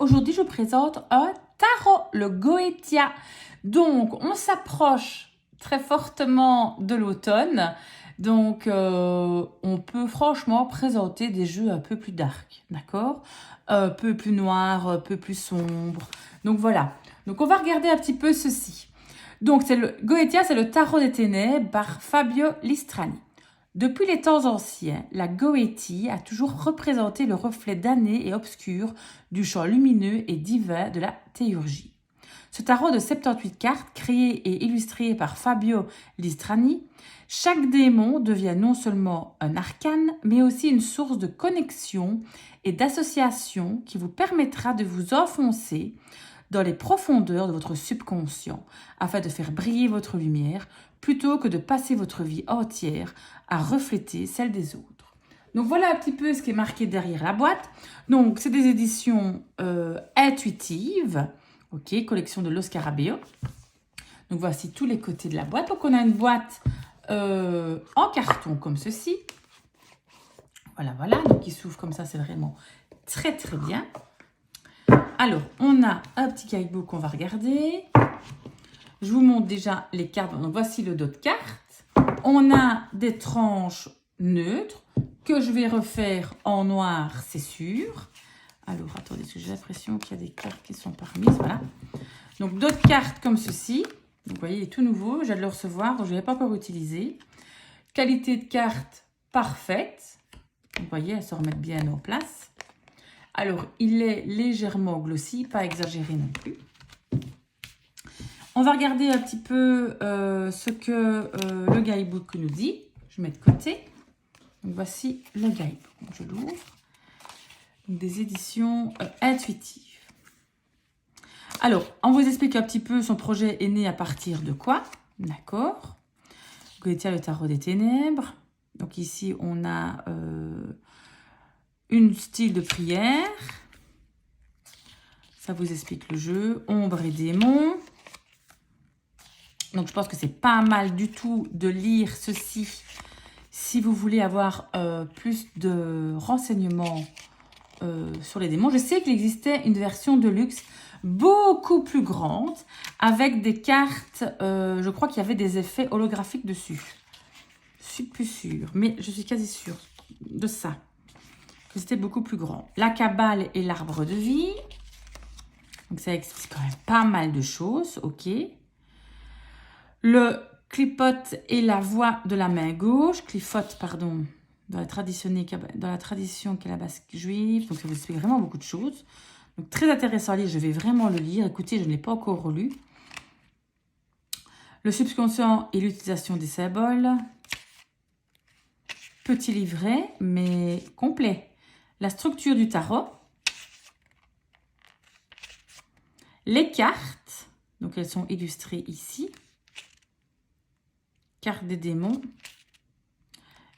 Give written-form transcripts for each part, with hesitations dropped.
Aujourd'hui, je vous présente un tarot, le Goetia. Donc, on s'approche très fortement de l'automne. Donc, on peut franchement présenter des jeux un peu plus dark, d'accord? Un peu plus noirs, un peu plus sombres. Donc, voilà. Donc, on va regarder un petit peu ceci. Donc, c'est le Goetia, c'est le tarot des ténèbres par Fabio Listrani. Depuis les temps anciens, la Goétie a toujours représenté le reflet damné et obscur du champ lumineux et divin de la théurgie. Ce tarot de 78 cartes, créé et illustré par Fabio Listrani, chaque démon devient non seulement un arcane, mais aussi une source de connexion et d'association qui vous permettra de vous enfoncer dans les profondeurs de votre subconscient afin de faire briller votre lumière plutôt que de passer votre vie entière à refléter celle des autres. Donc voilà un petit peu ce qui est marqué derrière la boîte. Donc c'est des éditions intuitives, ok, collection de Los Scarabeo. Donc voici tous les côtés de la boîte. Donc on a une boîte en carton comme ceci. Voilà, voilà. Donc il s'ouvre comme ça, c'est vraiment très très bien. Alors, on a un petit guidebook qu'on va regarder. Je vous montre déjà les cartes. Donc, voici le dos de cartes. On a des tranches neutres que je vais refaire en noir, c'est sûr. Alors, attendez, parce que j'ai l'impression qu'il y a des cartes qui sont pas remises. Voilà. Donc, d'autres cartes comme ceci. Donc, vous voyez, il est tout nouveau. Je viens de le recevoir, donc je ne l'ai pas encore utilisé. Qualité de carte parfaite. Vous voyez, elles se remettent bien en place. Alors, il est légèrement glossy, pas exagéré non plus. On va regarder un petit peu ce que le guidebook nous dit. Je mets de côté. Donc, voici le guidebook. Je l'ouvre. Des éditions intuitives. Alors, on vous explique un petit peu son projet est né à partir de quoi. D'accord. Goetia, le tarot des ténèbres. Donc ici, on a une style de prière. Ça vous explique le jeu. Ombre et démon. Donc, je pense que c'est pas mal du tout de lire ceci si vous voulez avoir plus de renseignements sur les démons. Je sais qu'il existait une version de luxe beaucoup plus grande avec des cartes, je crois qu'il y avait des effets holographiques dessus. Je suis plus sûre, mais je suis quasi sûre de ça. C'était beaucoup plus grand. La cabale et l'arbre de vie. Donc, ça explique quand même pas mal de choses. Ok. Le clipote et la voix de la main gauche. Clifote, pardon, dans la tradition qu'est la basque juive. Donc, ça vous explique vraiment beaucoup de choses. Donc, très intéressant à lire. Je vais vraiment le lire. Écoutez, je ne l'ai pas encore relu. Le subconscient et l'utilisation des symboles. Petit livret, mais complet. La structure du tarot. Les cartes. Donc, elles sont illustrées ici. Carte des démons.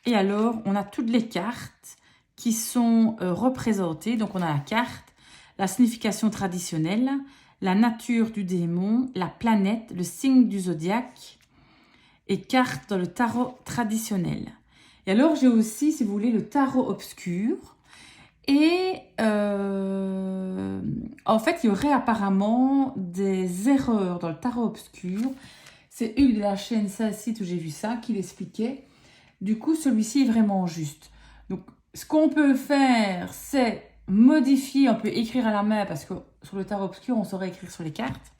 Et alors, on a toutes les cartes qui sont représentées. Donc, on a la carte, la signification traditionnelle, la nature du démon, la planète, le signe du zodiaque et carte dans le tarot traditionnel. Et alors, j'ai aussi, si vous voulez, le tarot obscur. Et en fait, il y aurait apparemment des erreurs dans le tarot obscur. C'est Hugues de la chaîne Site où j'ai vu ça, qui l'expliquait. Du coup, celui-ci est vraiment juste. Donc, ce qu'on peut faire, c'est modifier. On peut écrire à la main parce que sur le tarot obscur, on saurait écrire sur les cartes.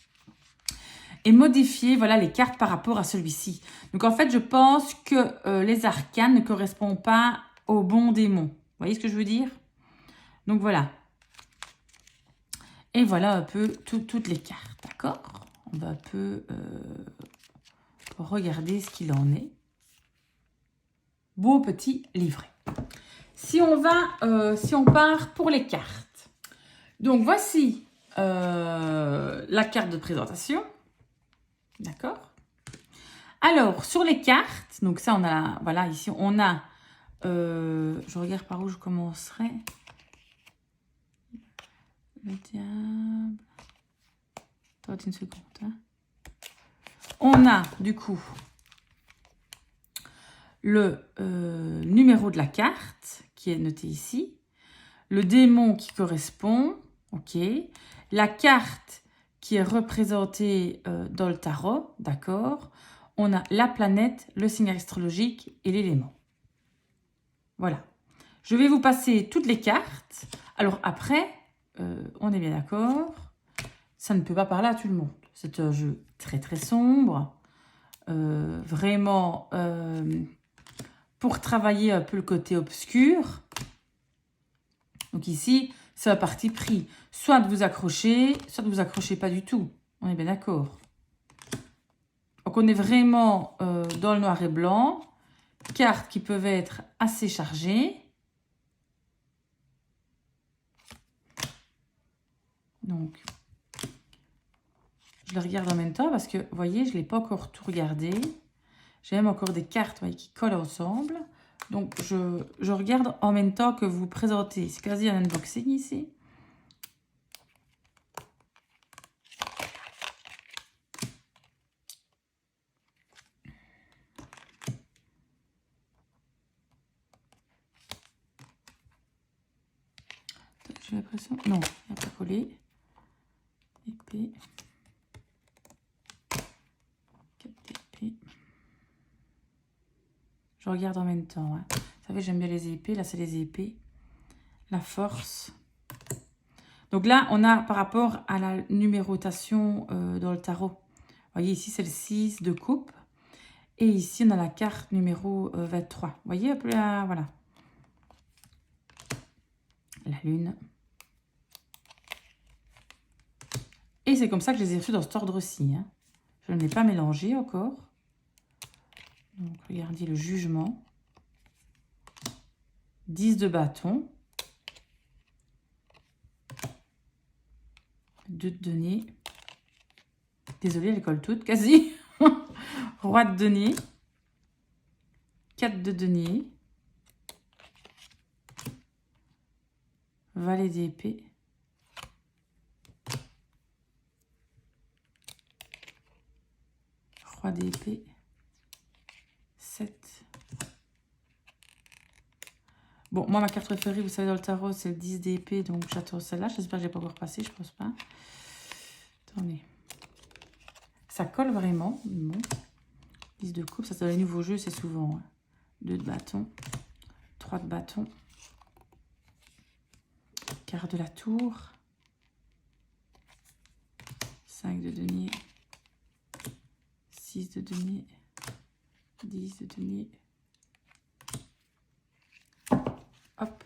Et modifier, voilà, les cartes par rapport à celui-ci. Donc, en fait, je pense que les arcanes ne correspondent pas au bon démon. Vous voyez ce que je veux dire? Donc, voilà. Et voilà un peu toutes les cartes, d'accord? On va un peu regarder ce qu'il en est. Beau petit livret. Si on va, si on part pour les cartes. Donc, voici la carte de présentation. D'accord? Alors, sur les cartes, donc ça, on a, voilà, ici, on a, je regarde par où je commencerai. Le diable. Attends une seconde. Hein. On a, du coup, le numéro de la carte qui est noté ici. Le démon qui correspond. Ok. La carte qui est représentée dans le tarot, d'accord. On a la planète, le signe astrologique et l'élément. Voilà. Je vais vous passer toutes les cartes. Alors après, on est bien d'accord, ça ne peut pas parler à tout le monde. C'est un jeu très très sombre. Vraiment pour travailler un peu le côté obscur. Donc ici, c'est un parti pris. Soit de vous accrocher, soit de vous accrocher pas du tout. On est bien d'accord. Donc on est vraiment dans le noir et blanc. Cartes qui peuvent être assez chargées. Donc, je le regarde en même temps parce que, vous voyez, je ne l'ai pas encore tout regardé. J'ai même encore des cartes, voyez, qui collent ensemble. Donc, je regarde en même temps que vous présentez. C'est quasi un unboxing ici. J'ai l'impression... Non, il n'y a pas collé. Épée. 4 épées. Je regarde en même temps. Hein. Vous savez, j'aime bien les épées. Là, c'est les épées. La force. Donc là, on a par rapport à la numérotation dans le tarot. Vous voyez, ici, c'est le 6 de coupe. Et ici, on a la carte numéro 23. Vous voyez un peu là, voilà. La lune. Et c'est comme ça que je les ai reçus dans cet ordre-ci. Hein. Je ne l'ai pas mélangé encore. Donc, regardez le jugement. 10 de bâton. 2 de denier. Désolée, elle colle toute, quasi. Roi de denier. 4 de denier. Valet d'épée. Roi d'épée. 7. Bon, moi, ma carte préférée, vous savez, dans le tarot, c'est le 10 d'épée. Donc, j'attends celle-là. J'espère que je n'ai pas encore passé. Je pense pas. Attendez. Ça colle vraiment. Bon. 10 de coupe. Ça, c'est dans les nouveaux jeux, c'est souvent. Hein. 2 de bâton. 3 de bâton. Quart de la tour. 5 de denier. 6 de denier. 10 de denier. Hop.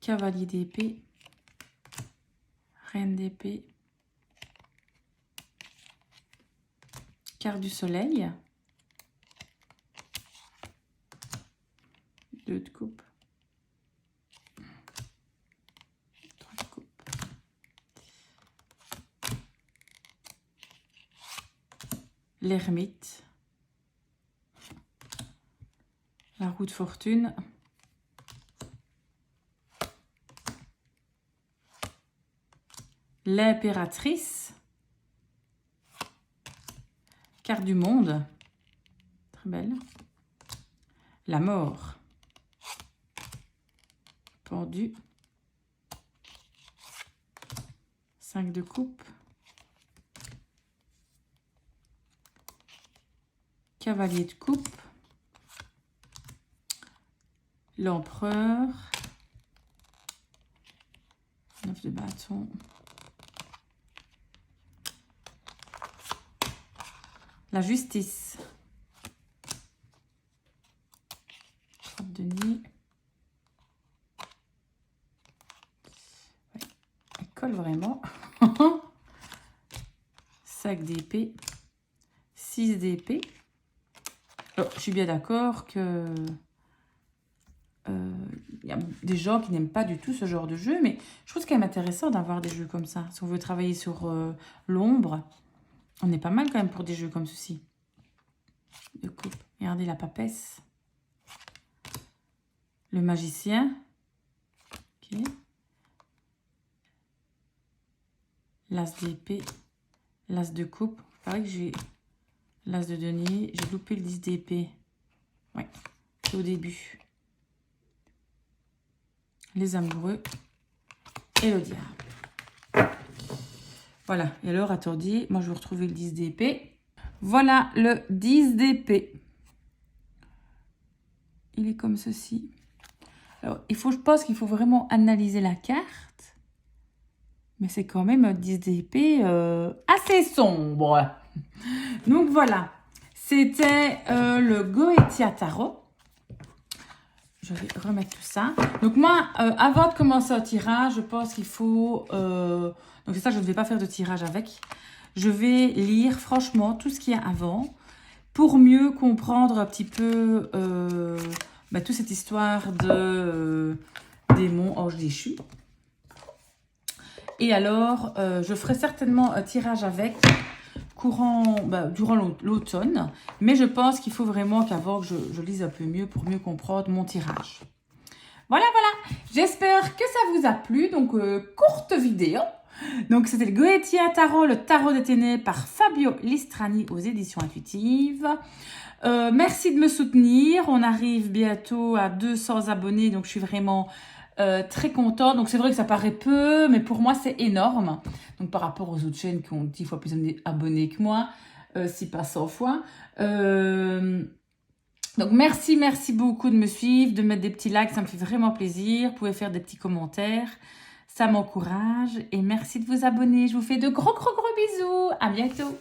Cavalier d'épée. Reine d'épée. Quart du soleil. 2 de coupe. 3 de coupe. L'ermite. La roue de fortune. L'impératrice. Carte du monde. Très belle. La mort. Pendu. 5 de coupe. Cavalier de coupe. L'empereur. 9 de bâton. La justice. 3 de denier. Ouais, elle colle vraiment. 5 d'épée. 6 d'épée. Je suis bien d'accord que y a des gens qui n'aiment pas du tout ce genre de jeu, mais je trouve c'est quand même intéressant d'avoir des jeux comme ça. Si on veut travailler sur l'ombre, on est pas mal quand même pour des jeux comme ceci. De coupe. Regardez la papesse. Le magicien. Ok. L'as d'épée. L'as de coupe. Pareil que j'ai l'as de denier. J'ai loupé le 10 d'épée. Ouais, c'est au début. Les amoureux. et le diable. Voilà, et alors, attendez, moi je vais retrouver le 10 d'épée. Voilà le 10 d'épée. Il est comme ceci. Alors, je pense qu'il faut vraiment analyser la carte. Mais c'est quand même un 10 d'épée assez sombre. Donc voilà, c'était le Goetia Tarot. Je vais remettre tout ça. Donc moi, avant de commencer un tirage, je pense qu'il faut... donc c'est ça, je ne vais pas faire de tirage avec. Je vais lire franchement tout ce qu'il y a avant pour mieux comprendre un petit peu toute cette histoire de démons, anges déchus. Et alors, je ferai certainement un tirage avec durant l'automne. Mais je pense qu'il faut vraiment qu'avant que je lise un peu mieux pour mieux comprendre mon tirage. Voilà. J'espère que ça vous a plu. Donc, courte vidéo. Donc, c'était le Goetia Tarot, le tarot des ténèbres par Fabio Listrani aux éditions intuitives. Merci de me soutenir. On arrive bientôt à 200 abonnés. Donc, je suis vraiment... très contente. Donc c'est vrai que ça paraît peu, mais pour moi c'est énorme. Donc par rapport aux autres chaînes qui ont 10 fois plus d'abonnés que moi, si pas 100 fois. Donc merci beaucoup de me suivre, de mettre des petits likes, ça me fait vraiment plaisir. Vous pouvez faire des petits commentaires, ça m'encourage. Et merci de vous abonner. Je vous fais de gros bisous. À bientôt.